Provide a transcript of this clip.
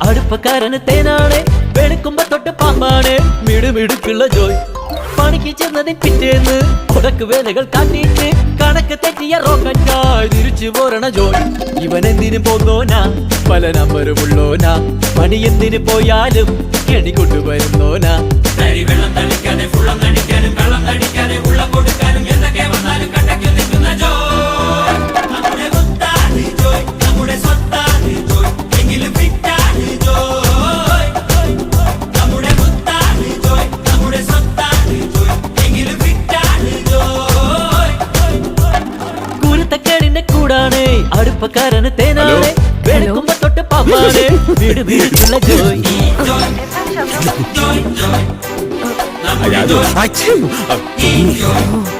അടുപ്പക്കാരന് തേനാണ് വെളുക്കുമ്പോ തൊട്ട് പാമ്പാണ് മിടുമിടുക്കുള്ള ജോയ് പണിക്ക് ചെന്നതിൻ പിറ്റേന്ന് ഉടക്ക് വേലകൾ കാട്ടിയിട്ട് കണക്ക് തെറ്റിയ റോക്കറ്റായി തിരിച്ചു പോരണ ജോയ് ഇവൻ എന്തിനു പോന്നോനാ പല നമ്പരുമുള്ളോനാ പണി എന്തിനു പോയാലും കെണി കൊണ്ടുവരുന്നോനാ വെള്ളം തളിക്കാനും ഫുള്ളം നടിക്കാനും കള്ളം നടിക്കാനും ഉള്ളം കൊടുക്കാനും എന്തൊക്കെ വന്നാലും കണ്ടയ്ക്ക് നിൽക്കുന്ന ജോയ് നമ്മുടെ മുത്താണ് ജോയ് നമ്മുടെ സ്വത്താണ് ജോയ് എങ്കിലും ഫിറ്റാണ് ജോയ് നമ്മുടെ മുത്താണ് ജോയ് നമ്മുടെ സ്വത്താണ് ജോയ് എങ്കിലും ഫിറ്റാണ് ജോയ് കുരുത്തക്കേടിന്റെ കൂടാണ് അടുപ്പക്കാരന് തേനാണ് വെളുക്കുമ്പോ തൊട്ട് പാമ്പാണ് വീട് വീടുള്ള ജോയ് I tell you.